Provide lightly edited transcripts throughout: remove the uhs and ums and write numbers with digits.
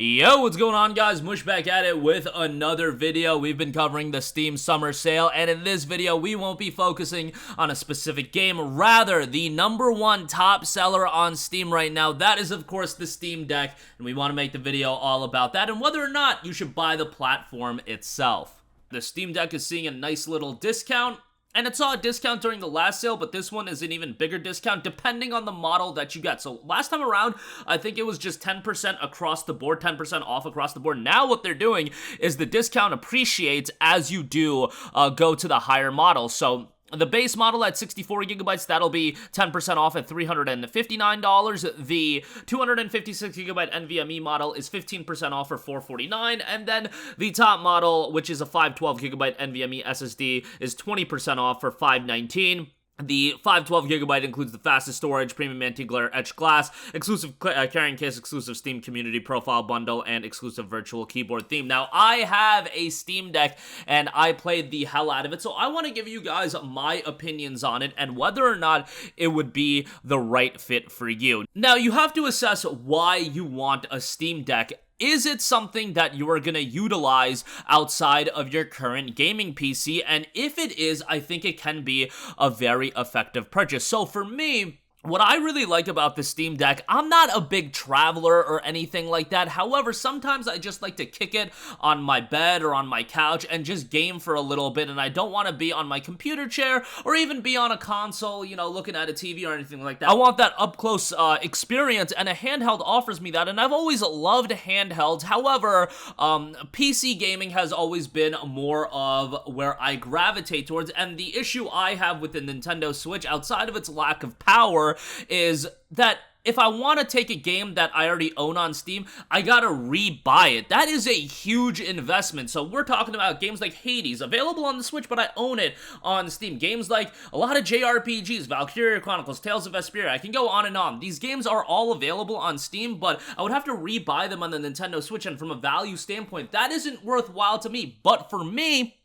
Yo, what's going on, guys? Mush back at it with another video. We've been covering the Steam Summer Sale, and in this video, we won't be focusing on a specific game. Rather, the #1 top seller on Steam right now, that is, of course, the Steam Deck, and we want to make the video all about that and whether or not you should buy the platform itself. The Steam Deck is seeing a nice little discount, and it saw a discount during the last sale, but this one is an even bigger discount depending on the model that you get. So last time around, I think it was just 10% across the board, 10% off across the board. Now what they're doing is the discount appreciates as you do go to the higher model. So the base model at 64 gigabytes, that'll be 10% off at $359. The 256 gigabyte NVMe model is 15% off for $449. And then the top model, which is a 512 gigabyte NVMe SSD, is 20% off for $519. The 512 gigabyte includes the fastest storage, premium anti-glare etched glass, exclusive carrying case, exclusive Steam community profile bundle, and exclusive virtual keyboard theme. Now, I have a Steam Deck, and I played the hell out of it, so I want to give you guys my opinions on it and whether or not it would be the right fit for you. Now, you have to assess why you want a Steam Deck. Is it something that you are going to utilize outside of your current gaming PC? And if it is, I think it can be a very effective purchase. So for me, what I really like about the Steam Deck, I'm not a big traveler or anything like that. However, sometimes I just like to kick it on my bed or on my couch and just game for a little bit, and I don't want to be on my computer chair or even be on a console, you know, looking at a TV or anything like that. I want that up-close experience, and a handheld offers me that, and I've always loved handhelds. However, PC gaming has always been more of where I gravitate towards, and the issue I have with the Nintendo Switch, outside of its lack of power, is that if I want to take a game that I already own on Steam, I gotta re-buy it. That is a huge investment. So we're talking about games like Hades, available on the Switch, but I own it on Steam. Games like a lot of JRPGs, Valkyria Chronicles, Tales of Vesperia, I can go on and on. These games are all available on Steam, but I would have to re-buy them on the Nintendo Switch, and from a value standpoint, that isn't worthwhile to me. But for me,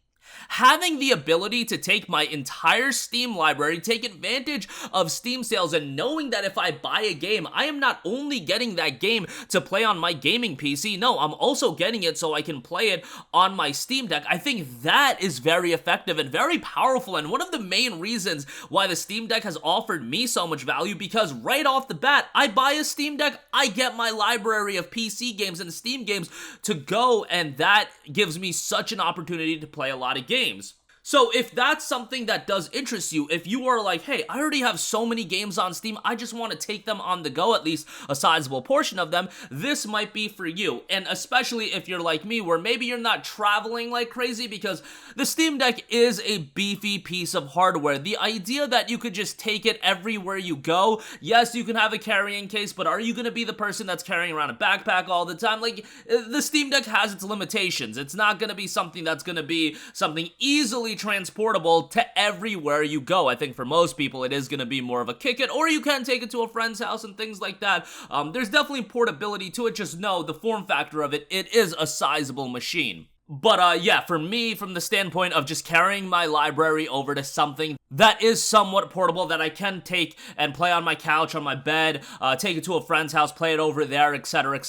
having the ability to take my entire Steam library, take advantage of Steam sales, and knowing that if I buy a game, I am not only getting that game to play on my gaming PC, no, I'm also getting it so I can play it on my Steam Deck. I think that is very effective and very powerful, and one of the main reasons why the Steam Deck has offered me so much value, because right off the bat, I buy a Steam Deck, I get my library of PC games and Steam games to go, and that gives me such an opportunity to play a lot of games. So if that's something that does interest you, if you are like, hey, I already have so many games on Steam, I just want to take them on the go, at least a sizable portion of them, this might be for you. And especially if you're like me, where maybe you're not traveling like crazy, because the Steam Deck is a beefy piece of hardware. The idea that you could just take it everywhere you go, yes, you can have a carrying case, but are you going to be the person that's carrying around a backpack all the time? Like, the Steam Deck has its limitations. It's not going to be something that's going to be something easily transportable to everywhere you go. I think for most people it is going to be more of a kick it, or you can take it to a friend's house and things like that. There's definitely portability to it. Just know the form factor of it, it is a sizable machine. But yeah, for me, from the standpoint of just carrying my library over to something that is somewhat portable, that I can take and play on my couch, on my bed, take it to a friend's house, play it over there, etc.,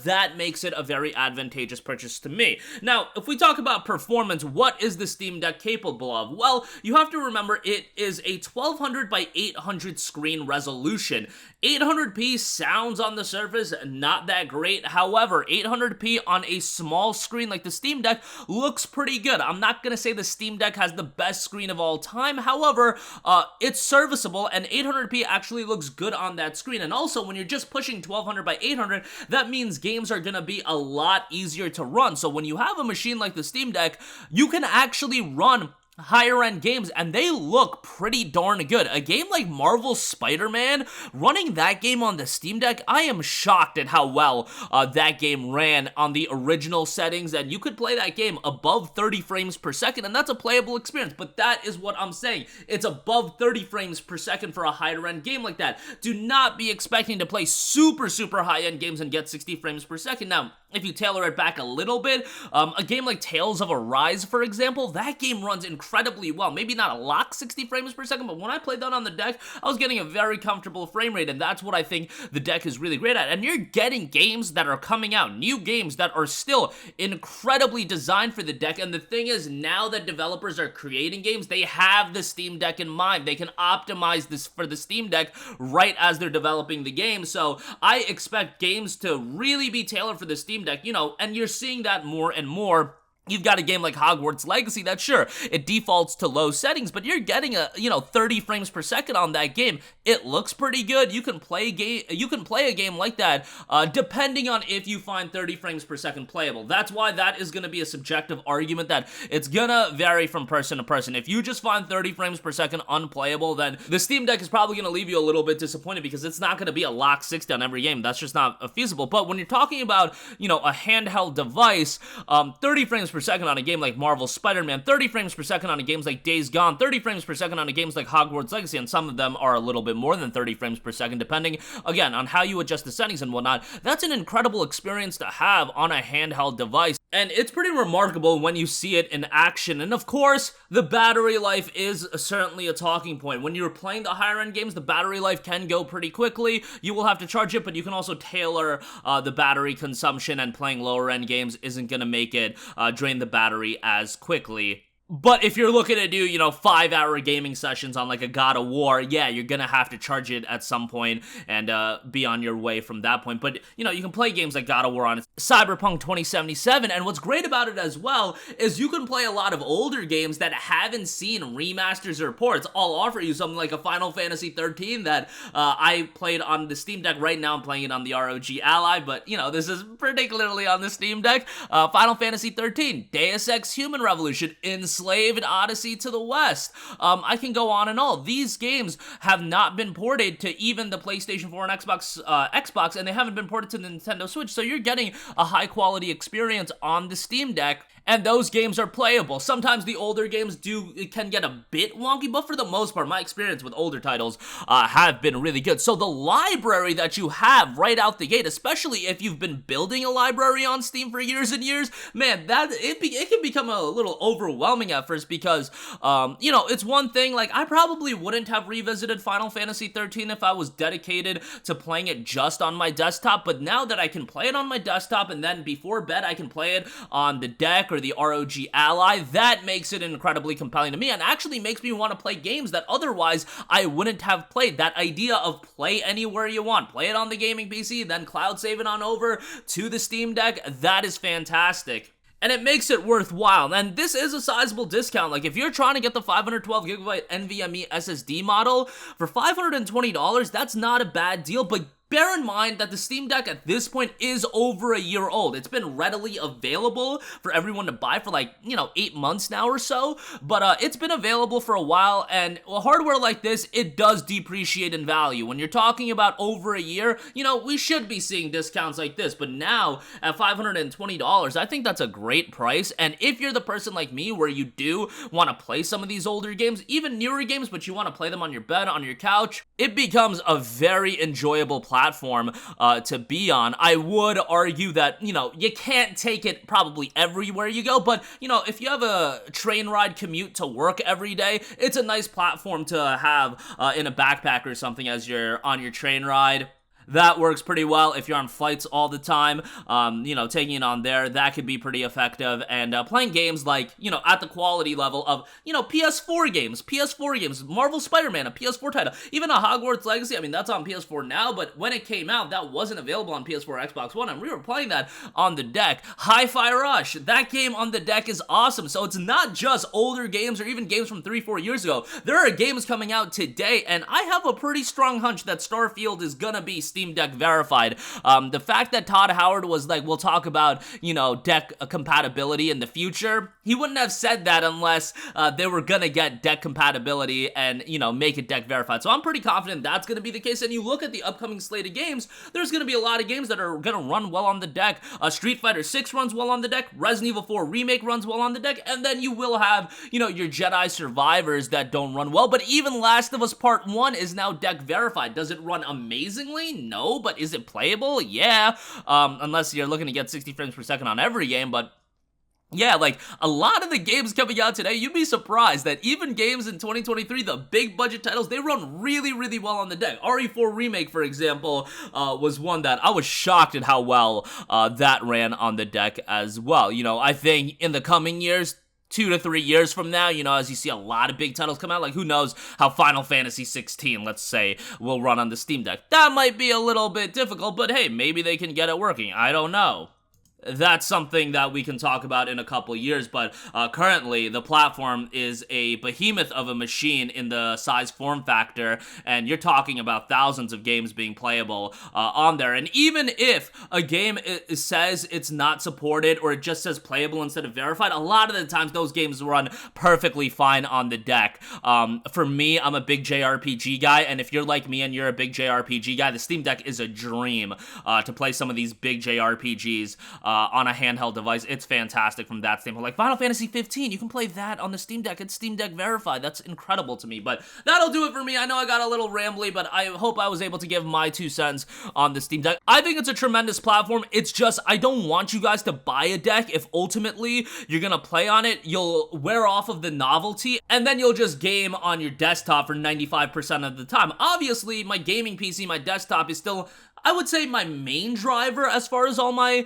that makes it a very advantageous purchase to me. Now, if we talk about performance, what is the Steam Deck capable of? Well, you have to remember it is a 1200 by 800 screen resolution. 800p sounds on the surface not that great. However, 800p on a small screen like the Steam Deck looks pretty good. I'm not going to say the Steam Deck has the best screen of all time. However, it's serviceable, and 800p actually looks good on that screen. And also, when you're just pushing 1200 by 800, that means games are going to be a lot easier to run. So when you have a machine like the Steam Deck, you can actually run higher end games, and they look pretty darn good. A game like Marvel Spider-Man, running that game on the Steam Deck, I am shocked at how well that game ran on the original settings, and you could play that game above 30 frames per second, and that's a playable experience. But that is what I'm saying. It's above 30 frames per second for a higher end game like that. Do not be expecting to play super high end games and get 60 frames per second. Now, if you tailor it back a little bit, a game like Tales of Arise, for example, that game runs incredibly incredibly well. Maybe not a lock 60 frames per second, but when I played that on the deck, I was getting a very comfortable frame rate, and that's what I think the deck is really great at. And you're getting games that are coming out, new games that are still incredibly designed for the deck, and the thing is, now that developers are creating games, they have the Steam Deck in mind. They can optimize this for the Steam Deck right as they're developing the game, so I expect games to really be tailored for the Steam Deck, you know, and you're seeing that more and more. You've got a game like Hogwarts Legacy that, sure, it defaults to low settings, but you're getting 30 frames per second on that game. It looks pretty good. You can play a game like that, depending on if you find 30 frames per second playable. That's why that is going to be a subjective argument that it's gonna vary from person to person. If you just find 30 frames per second unplayable, then the Steam Deck is probably gonna leave you a little bit disappointed because it's not gonna be a lock 60 on every game. That's just not feasible. But when you're talking about, a handheld device, 30 frames per second on a game like Marvel's Spider-Man, 30 frames per second on a games like Days Gone, 30 frames per second on a games like Hogwarts Legacy, and some of them are a little bit more than 30 frames per second, depending, again, on how you adjust the settings and whatnot. That's an incredible experience to have on a handheld device, and it's pretty remarkable when you see it in action. And of course, the battery life is certainly a talking point. When you're playing the higher end games, the battery life can go pretty quickly. You will have to charge it, but you can also tailor the battery consumption, and playing lower end games isn't going to make it drain the battery as quickly. But if you're looking to do, 5-hour gaming sessions on like a God of War, yeah, you're gonna have to charge it at some point and be on your way from that point. But, you can play games like God of War on Cyberpunk 2077, and what's great about it as well is you can play a lot of older games that haven't seen remasters or ports. I'll offer you something like a Final Fantasy 13 that I played on the Steam Deck. Right now I'm playing it on the ROG Ally, but, this is particularly on the Steam Deck. Final Fantasy 13, Deus Ex Human Revolution, Enslaved Odyssey to the West. I can go on and on. These games have not been ported to even the PlayStation 4 and Xbox, and they haven't been ported to the Nintendo Switch, so you're getting a high-quality experience on the Steam Deck, and those games are playable. Sometimes the older games can get a bit wonky, but for the most part, my experience with older titles have been really good. So the library that you have right out the gate, especially if you've been building a library on Steam for years and years, man, it can become a little overwhelming at first because, it's one thing, like, I probably wouldn't have revisited Final Fantasy 13 if I was dedicated to playing it just on my desktop, but now that I can play it on my desktop and then before bed I can play it on the deck or the ROG Ally, that makes it incredibly compelling to me and actually makes me want to play games that otherwise I wouldn't have played. That idea of play anywhere you want, play it on the gaming PC, then cloud save it on over to the Steam Deck, that is fantastic. And it makes it worthwhile, and this is a sizable discount. Like, if you're trying to get the 512GB NVMe SSD model for $520, that's not a bad deal, but bear in mind that the Steam Deck at this point is over a year old. It's been readily available for everyone to buy for 8 months now or so, but it's been available for a while, and hardware like this, it does depreciate in value. When you're talking about over a year, we should be seeing discounts like this, but now at $520, I think that's a great price, and if you're the person like me where you do want to play some of these older games, even newer games, but you want to play them on your bed, on your couch, it becomes a very enjoyable platform to be on. I would argue that, you can't take it probably everywhere you go, but, if you have a train ride commute to work every day, it's a nice platform to have in a backpack or something as you're on your train ride. That works pretty well if you're on flights all the time. Taking it on there, that could be pretty effective. And playing games like, at the quality level of, PS4 games, Marvel Spider-Man, a PS4 title, even a Hogwarts Legacy. I mean, that's on PS4 now, but when it came out, that wasn't available on PS4 or Xbox One, and we were playing that on the deck. Hi-Fi Rush, that game on the deck is awesome. So it's not just older games or even games from 3-4 years ago. There are games coming out today, and I have a pretty strong hunch that Starfield is gonna be Steam Deck verified. The fact that Todd Howard was like, we'll talk about, deck compatibility in the future, he wouldn't have said that unless they were gonna get deck compatibility and, make it deck verified. So I'm pretty confident that's gonna be the case. And you look at the upcoming slate of games, there's gonna be a lot of games that are gonna run well on the deck. Street Fighter 6 runs well on the deck, Resident Evil 4 Remake runs well on the deck, and then you will have, your Jedi Survivors that don't run well, but even Last of Us Part 1 is now deck verified. Does it run amazingly? No, but is it playable? Yeah, unless you're looking to get 60 frames per second on every game, but Yeah, like a lot of the games coming out today, you'd be surprised that even games in 2023, the big budget titles, they run really, really well on the deck. RE4 Remake, for example, was one that I was shocked at how well that ran on the deck as well. You know, I think in the coming years, 2 to 3 years from now, you know, as you see a lot of big titles come out, like who knows how Final Fantasy 16, let's say, will run on the Steam Deck. That might be a little bit difficult, but hey, maybe they can get it working. I don't know. That's something that we can talk about in a couple years, but currently the platform is a behemoth of a machine in the size form factor, and you're talking about thousands of games being playable on there. And even if a game says it's not supported or it just says playable instead of verified, a lot of the times those games run perfectly fine on the deck. For me, I'm a big JRPG guy, and if you're like me and you're a big JRPG guy, the Steam Deck is a dream to play some of these big JRPGs on a handheld device. It's fantastic from that standpoint. Like Final Fantasy 15, you can play that on the Steam Deck. It's Steam Deck verified. That's incredible to me. But that'll do it for me. I know I got a little rambly, but I hope I was able to give my 2 cents on the Steam Deck. I think it's a tremendous platform. It's just, I don't want you guys to buy a deck if ultimately you're gonna play on it, you'll wear off of the novelty, and then you'll just game on your desktop for 95% of the time. Obviously, my gaming PC, my desktop is still, I would say, my main driver as far as all my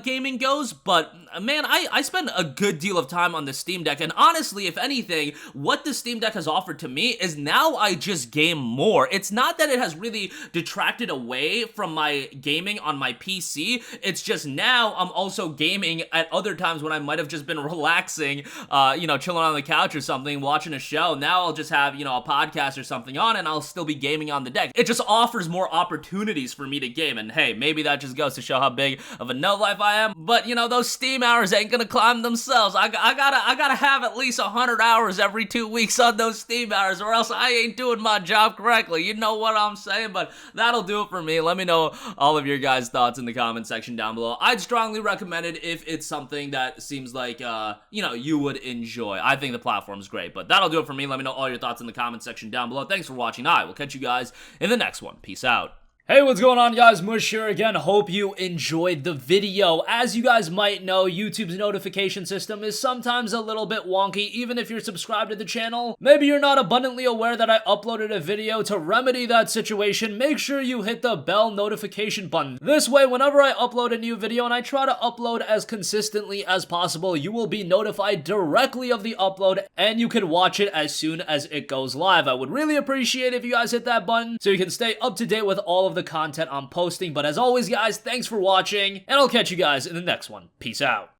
gaming goes, but man, I spend a good deal of time on the Steam Deck, and honestly, if anything, what the Steam Deck has offered to me is now I just game more. It's not that it has really detracted away from my gaming on my PC, it's just now I'm also gaming at other times when I might have just been relaxing, you know, chilling on the couch or something, watching a show. Now I'll just have, you know, a podcast or something on, and I'll still be gaming on the deck. It just offers more opportunities for me to game, and hey, maybe that just goes to show how big of a nut life I am, but you know, those Steam hours ain't gonna climb themselves. I gotta have at least 100 hours every 2 weeks on those Steam hours, or else I ain't doing my job correctly. You know what I'm saying? But that'll do it for me. Let me know all of your guys' thoughts in the comment section down below. I'd strongly recommend it if it's something that seems like, you know, you would enjoy. I think the platform's great, but that'll do it for me. Let me know all your thoughts in the comment section down below. Thanks for watching. I will catch you guys in the next one. Peace out. Hey, what's going on, guys? Mush here again. Hope you enjoyed the video. As you guys might know, YouTube's notification system is sometimes a little bit wonky, even if you're subscribed to the channel. Maybe you're not abundantly aware that I uploaded a video. To remedy that situation, make sure you hit the bell notification button. This way, whenever I upload a new video, and I try to upload as consistently as possible, you will be notified directly of the upload, and you can watch it as soon as it goes live. I would really appreciate if you guys hit that button so you can stay up to date with all of the content I'm posting. But as always, guys, thanks for watching, and I'll catch you guys in the next one. Peace out.